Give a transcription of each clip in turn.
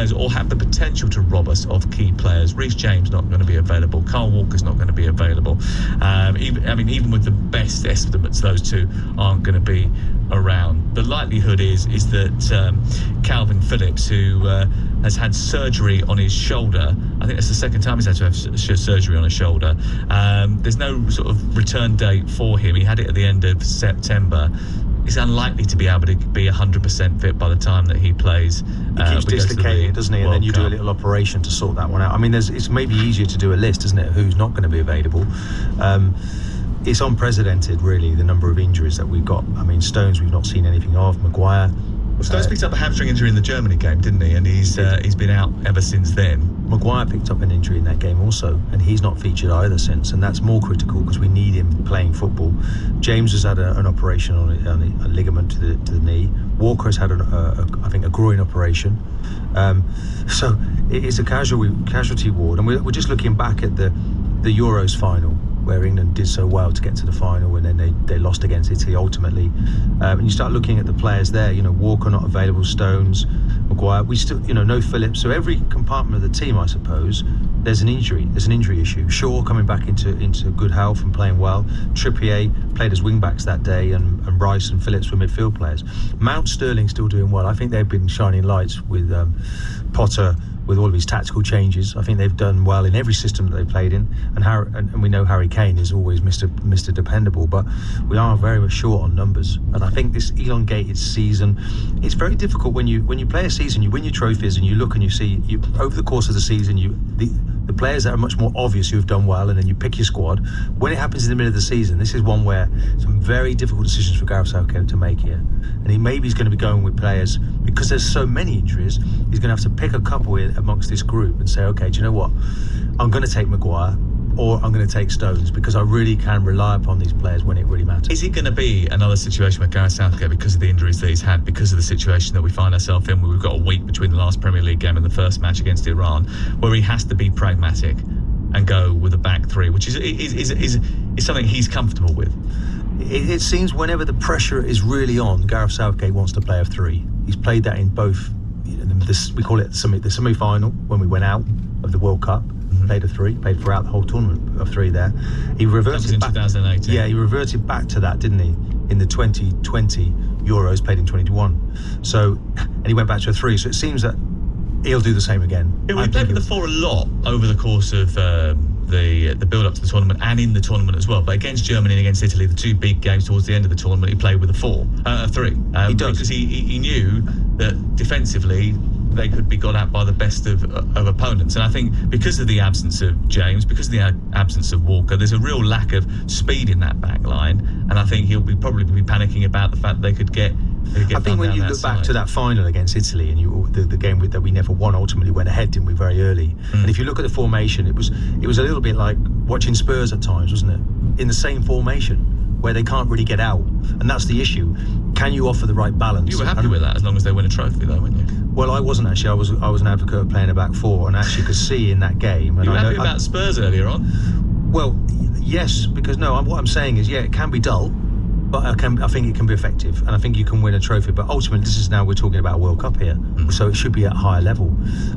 players or have the potential to rob us of key players. Reece James not going to be available. Kyle Walker's not going to be available. Even with the best estimates, those two aren't going to be around. The likelihood is that Calvin Phillips, who has had surgery on his shoulder, I think that's the second time he's had to have surgery on his shoulder. There's no sort of return date for him. He had it at the end of September. He's unlikely to be able to be 100% fit by the time that he plays. He keeps dislocating, doesn't he? And then you do a little operation to sort that one out. I mean, it's maybe easier to do a list, isn't it, who's not going to be available. It's unprecedented, really, the number of injuries that we've got. I mean, Stones we've not seen anything of. Maguire. Well, Stones picked up a hamstring injury in the Germany game, didn't he? And he's been out ever since then. Maguire picked up an injury in that game also, and he's not featured either since, and that's more critical because we need him playing football. James has had an operation on a ligament to the knee. Walker has had, I think, a groin operation. So it's a casualty ward, and we're just looking back at the Euros final, where England did so well to get to the final, and then they lost against Italy ultimately. And you start looking at the players there, Walker not available, Stones, Maguire, we still, no Phillips. So every compartment of the team, I suppose, there's an injury issue. Shaw coming back into good health and playing well. Trippier played as wing-backs that day, and Rice and Phillips were midfield players. Mount Sterling still doing well. I think they've been shining lights with Potter, with all of his tactical changes. I think they've done well in every system that they've played in, and we know Harry Kane is always Mr. Dependable, but we are very much short on numbers. And I think this elongated season, it's very difficult when you play a season, you win your trophies, and you look and you see over the course of the season, the players that are much more obvious who have done well, and then you pick your squad. When it happens in the middle of the season, this is one where some very difficult decisions for Gareth Southgate to make here, and he's going to be going with players, because there's so many injuries, he's going to have to pick a couple amongst this group and say, okay, do you know what, I'm going to take Maguire, or I'm going to take Stones, because I really can rely upon these players when it really matters. Is it going to be another situation with Gareth Southgate, because of the injuries that he's had, because of the situation that we find ourselves in, where we've got a week between the last Premier League game and the first match against Iran, where he has to be pragmatic and go with a back three, which is something he's comfortable with? It seems whenever the pressure is really on, Gareth Southgate wants to play a three. He's played that in both, we call it the semi-final, when we went out of the World Cup. Played a three, played throughout the whole tournament of three there. He reverted back in 2018. Yeah, he reverted back to that, didn't he, in the 2020 Euros, played in 2021. So, and he went back to a three. So it seems that he'll do the same again. Yeah, we played with the four a lot over the course of the build-up to the tournament, and in the tournament as well. But against Germany and against Italy, the two big games towards the end of the tournament, he played with a three. He does, because he knew that defensively they could be got at by the best of opponents. And I think because of the absence of James, because of the absence of Walker, there's a real lack of speed in that back line, and I think he'll probably be panicking about the fact that they could get I think when you look back to that final against Italy, and the game that we never won, ultimately went ahead, didn't we, very early. And if you look at the formation, it was a little bit like watching Spurs at times, wasn't it? In the same formation, where they can't really get out, and that's the issue. Can you offer the right balance? You were happy with that, as long as they win a trophy, though, weren't you? Well, I wasn't actually. I was an advocate of playing a back four, and actually could see in that game. And you were happy about Spurs earlier on? Well, yes, because what I'm saying is, it can be dull, but I think it can be effective, and I think you can win a trophy. But ultimately, we're talking about a World Cup here, so it should be at a higher level.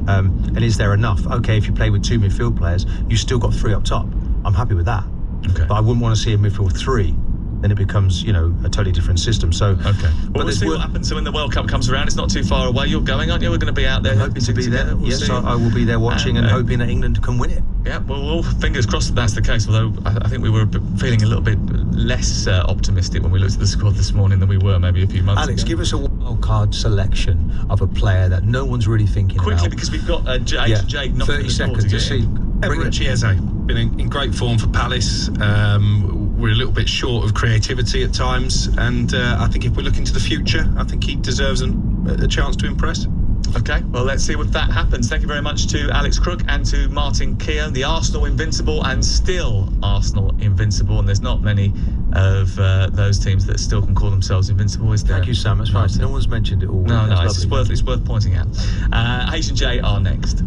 And is there enough? Okay, if you play with two midfield players, you still got three up top. I'm happy with that. Okay. But I wouldn't want to see a midfield three. Then it becomes, a totally different system. So, okay. Well, but we'll see what happens. So when the World Cup comes around, it's not too far away. You're going, aren't you? We're going to be out there. I'm hoping to be there. Yes, I will be there watching and hoping that England can win it. Yeah, well, fingers crossed that that's the case. Although I think we were feeling a little bit less optimistic when we looked at the squad this morning than we were maybe a few months ago. Alex, give us a wild card selection of a player that no one's really thinking quickly, about. Because we've got Jake knocking 30 seconds to see. Everett Chiese, been in great form for Palace. We're a little bit short of creativity at times, and I think if we're looking to the future, I think he deserves a chance to impress. Okay, well, let's see if that happens. Thank you very much to Alex Crook and to Martin Keown, the Arsenal Invincible, and still Arsenal Invincible. And there's not many of those teams that still can call themselves invincible, is there? Thank you, Sam. That's right. No one's mentioned it all. No, it's worth pointing out. H and J are next.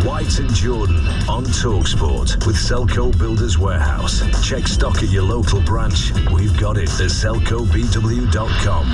White and Jordan on TalkSport with Selco Builders Warehouse. Check stock at your local branch. We've got it at selcobw.com.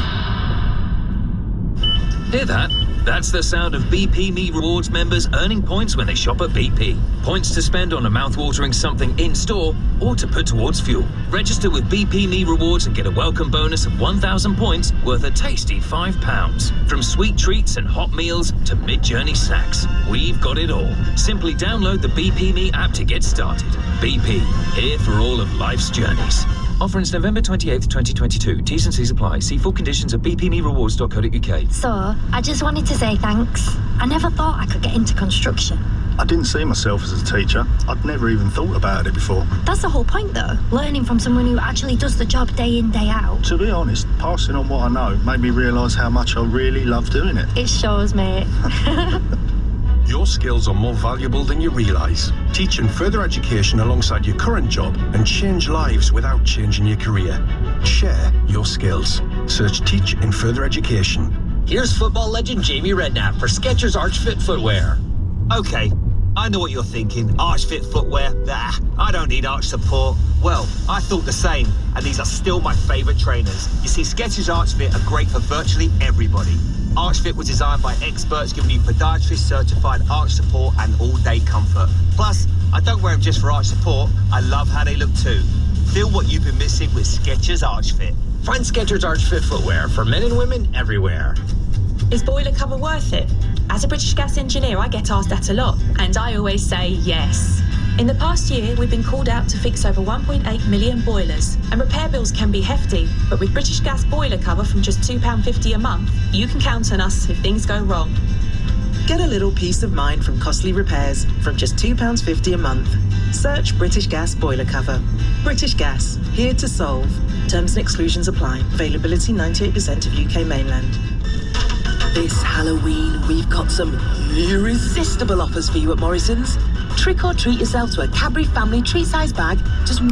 Hear that? That's the sound of BP Me Rewards members earning points when they shop at BP. Points to spend on a mouth-watering something in-store or to put towards fuel. Register with BP Me Rewards and get a welcome bonus of 1,000 points worth a tasty £5. From sweet treats and hot meals to mid-journey snacks, we've got it all. Simply download the BP Me app to get started. BP, here for all of life's journeys. Offer ends November 28th, 2022. T's and C's apply. See full conditions at bpmerewards.co.uk. So, I just wanted to say thanks. I never thought I could get into construction. I didn't see myself as a teacher. I'd never even thought about it before. That's the whole point, though. Learning from someone who actually does the job day in, day out. To be honest, passing on what I know made me realise how much I really love doing it. It shows, mate. Your skills are more valuable than you realise. Teach and further education alongside your current job and change lives without changing your career. Share your skills. Search Teach and Further Education. Here's football legend Jamie Redknapp for Skechers Archfit footwear. Okay, I know what you're thinking. Archfit footwear? I don't need arch support. Well, I thought the same, and these are still my favourite trainers. You see, Skechers Archfit are great for virtually everybody. Archfit was designed by experts giving you podiatrist-certified arch support and all-day comfort. Plus, I don't wear them just for arch support. I love how they look too. Feel what you've been missing with Skechers Archfit. Find Skechers Archfit footwear for men and women everywhere. Is boiler cover worth it? As a British Gas engineer, I get asked that a lot, and I always say yes. In the past year, we've been called out to fix over 1.8 million boilers, and repair bills can be hefty, but with British Gas boiler cover from just £2.50 a month, you can count on us if things go wrong. Get a little peace of mind from costly repairs from just £2.50 a month. Search British Gas boiler cover. British Gas, here to solve. Terms and exclusions apply. Availability 98% of UK mainland. This Halloween, we've got some irresistible offers for you at Morrison's. Trick or treat yourself to a Cadbury family treat-size bag, just